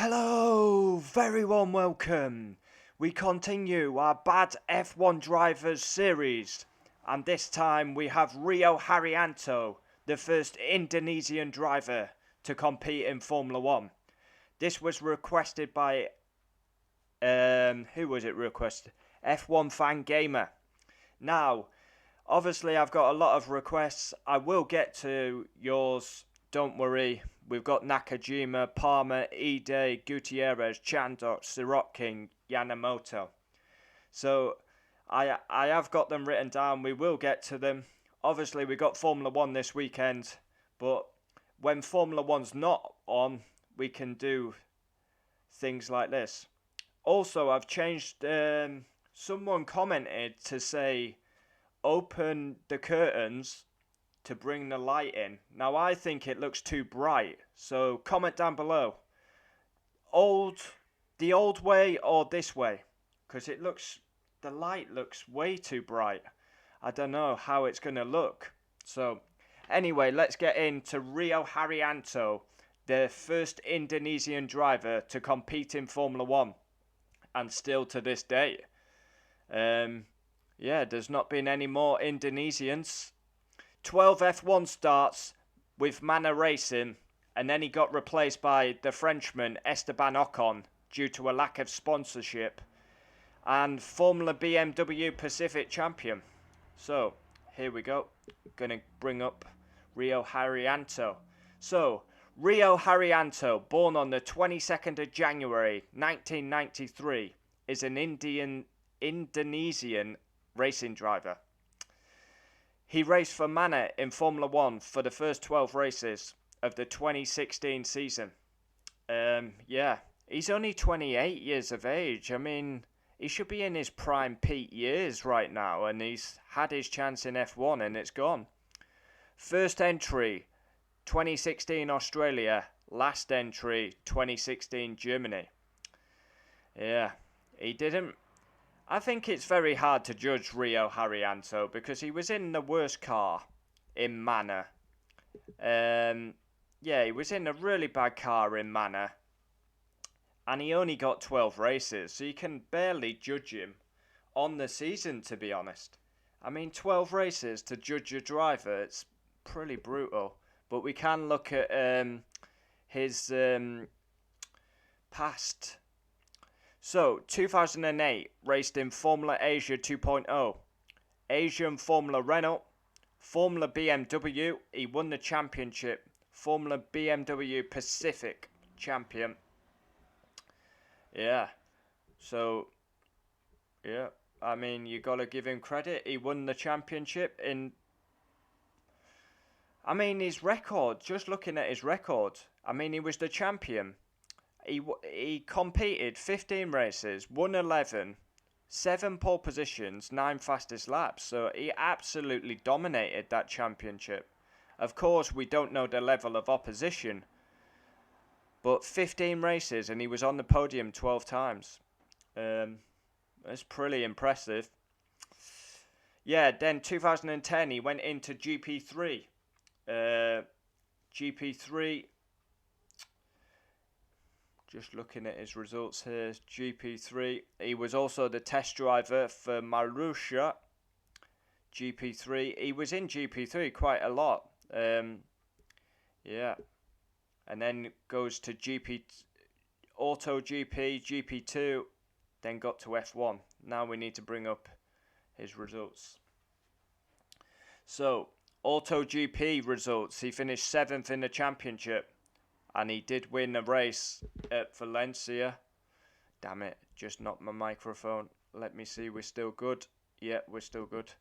Hello, very warm welcome. We continue our Bad F1 Drivers series, and this time we have Rio Haryanto, the first Indonesian driver to compete in Formula One. This was requested by, who was it requested? F1 Fan Gamer. Now, obviously, I've got a lot of requests. I will get to yours. Don't worry. We've got Nakajima, Palmer, Ide, Gutierrez, Chandok, Sirotkin, Yamamoto. So I have got them written down. We will get to them. Obviously, we got Formula One this weekend, but when Formula One's not on, we can do things like this. Also, I've changed. Someone commented to say open the curtains to bring the light in. Now I think it looks too bright, so comment down below. The old way or this way? Because the light looks way too bright. I don't know how it's going to look. So anyway, let's get into Rio Haryanto, the first Indonesian driver to compete in Formula One, and still to this day. There's not been any more Indonesians. 12 F1 starts with Manor Racing, and then he got replaced by the Frenchman Esteban Ocon due to a lack of sponsorship, and Formula BMW Pacific champion. So, here we go. Gonna bring up Rio Haryanto. So, Rio Haryanto, born on the 22nd of January 1993, is an Indonesian racing driver. He raced for Manor in Formula One for the first 12 races of the 2016 season. He's only 28 years of age. I mean, he should be in his prime peak years right now, and he's had his chance in F1 and it's gone. First entry, 2016 Australia. Last entry, 2016 Germany. Yeah, he didn't. I think it's very hard to judge Rio Haryanto because he was in the worst car in Manor. He was in a really bad car in Manor, and he only got 12 races, so you can barely judge him on the season, to be honest. I mean, 12 races to judge a driver, it's pretty brutal. But we can look at his past. So, 2008, raced in Formula Asia 2.0, Asian Formula Renault, Formula BMW, he won the championship, Formula BMW Pacific champion. I mean, you gotta give him credit, he won the championship his record, just looking at his record, he was the champion. He competed 15 races, won 11, 7 pole positions, 9 fastest laps. So he absolutely dominated that championship. Of course, we don't know the level of opposition, but 15 races and he was on the podium 12 times. That's pretty impressive. Then 2010 he went into GP3. GP3. Just looking at his results here, GP3. He was also the test driver for Marussia. GP3. He was in GP3 quite a lot. And then goes to Auto GP, GP2, then got to F1. Now we need to bring up his results. So, Auto GP results. He finished 7th in the championship. And he did win a race at Valencia. Damn it, just knocked my microphone. Let me see, we're still good. Yeah, we're still good.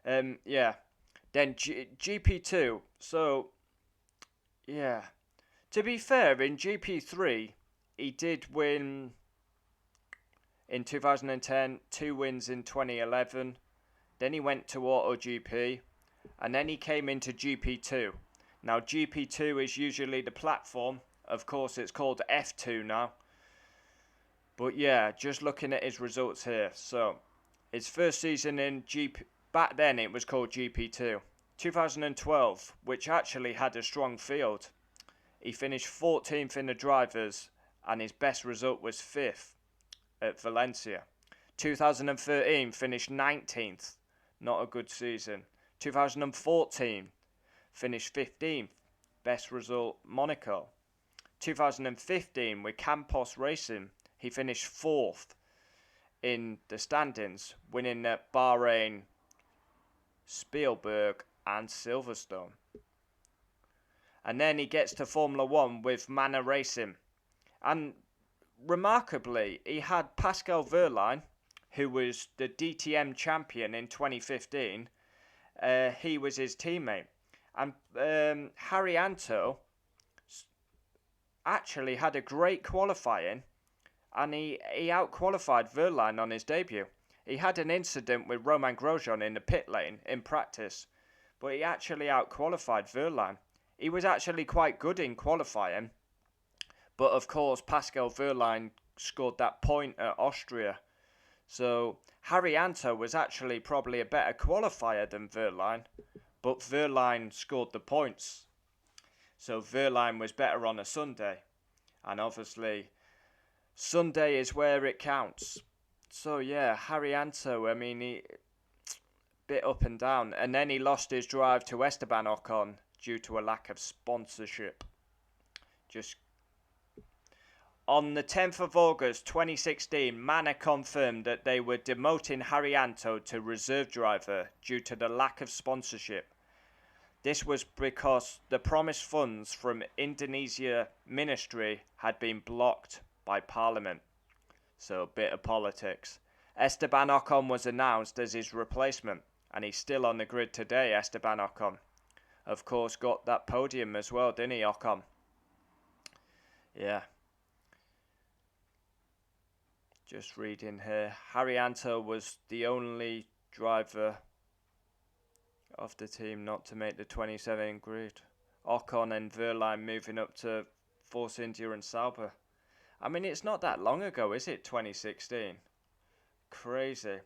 Then GP2. So, to be fair, in GP3, he did win in 2010, 2 wins in 2011. Then he went to Auto GP. And then he came into GP2. Now, GP2 is usually the platform. Of course, it's called F2 now. But just looking at his results here. So, his first season in GP... Back then, it was called GP2. 2012, which actually had a strong field. He finished 14th in the drivers and his best result was 5th at Valencia. 2013 finished 19th, not a good season. 2014 finished 15th, best result Monaco. 2015 with Campos Racing, he finished 4th in the standings, winning at Bahrain, Spielberg and Silverstone. And then he gets to Formula 1 with Manor Racing. And remarkably, he had Pascal Wehrlein, who was the DTM champion in 2015. He was his teammate. And Haryanto actually had a great qualifying, and he out-qualified Wehrlein on his debut. He had an incident with Romain Grosjean in the pit lane in practice, but he actually out-qualified Wehrlein. He was actually quite good in qualifying, but of course Pascal Wehrlein scored that point at Austria. So Haryanto was actually probably a better qualifier than Wehrlein, but Wehrlein scored the points. So Wehrlein was better on a Sunday, and obviously Sunday is where it counts. So yeah, Haryanto, I mean, he bit up and down, and then he lost his drive to Esteban Ocon due to a lack of sponsorship. Just on the 10th of August 2016, Manor confirmed that they were demoting Haryanto to reserve driver due to the lack of sponsorship. This was because the promised funds from Indonesia ministry had been blocked by Parliament. So a bit of politics. Esteban Ocon was announced as his replacement, and he's still on the grid today, Esteban Ocon. Of course, got that podium as well, didn't he, Ocon? Yeah. Just reading here. Haryanto was the only driver of the team not to make the 27 grid. Ocon and Wehrlein moving up to Force India and Sauber. I mean, it's not that long ago, is it? 2016. Crazy.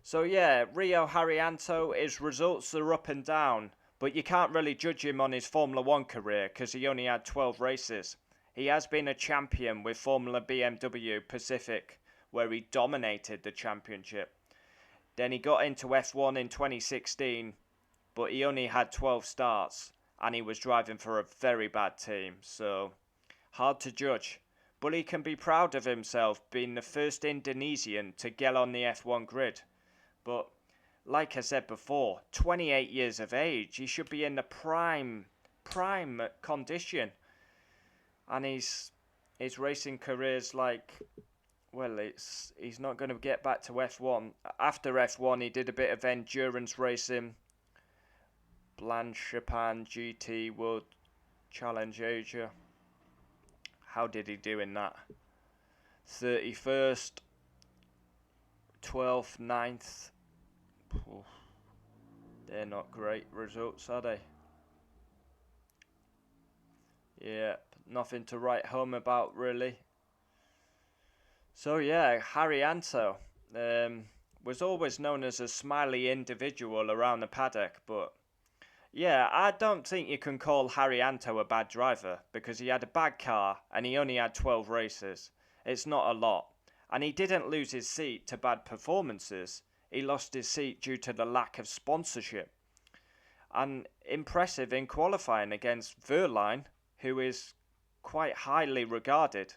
So yeah, Rio Haryanto, his results are up and down, but you can't really judge him on his Formula 1 career because he only had 12 races. He has been a champion with Formula BMW Pacific, where he dominated the championship. Then he got into F1 in 2016, but he only had 12 starts, and he was driving for a very bad team, so hard to judge. But he can be proud of himself being the first Indonesian to get on the F1 grid. But like I said before, 28 years of age, he should be in the prime condition. And his racing career's like, well, he's not going to get back to F1. After F1, he did a bit of endurance racing. Blanchepin GT World Challenge Asia. How did he do in that? 31st, 12th, 9th. They're not great results, are they? Yeah, nothing to write home about, really. So yeah, Haryanto was always known as a smiley individual around the paddock, but yeah, I don't think you can call Haryanto a bad driver because he had a bad car and he only had 12 races. It's not a lot. And he didn't lose his seat to bad performances. He lost his seat due to the lack of sponsorship. And impressive in qualifying against Wehrlein, who is quite highly regarded.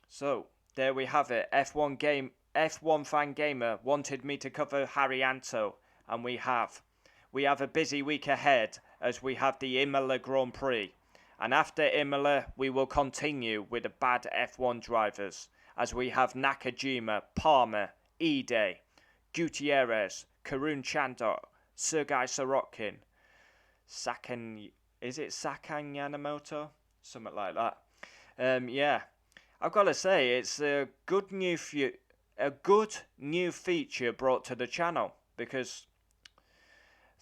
So, there we have it. F1 Fan Gamer wanted me to cover Haryanto, and we have. We have a busy week ahead as we have the Imola Grand Prix. And after Imola, we will continue with the bad F1 drivers as we have Nakajima, Palmer, Ide, Gutierrez, Karun Chandler, Sergei Sorokin, is it Sakan Yamamoto? Something like that. Yeah, I've got to say it's a good new feature brought to the channel because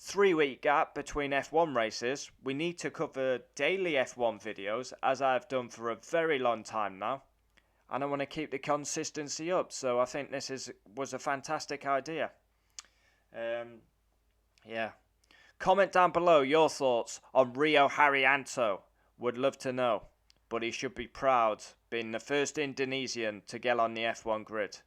3-week gap between F1 races. We need to cover daily F1 videos as I've done for a very long time now, and I want to keep the consistency up. So I think this was a fantastic idea. Yeah. Comment down below your thoughts on Rio Haryanto. Would love to know. but he should be proud being the first Indonesian to get on the F1 grid.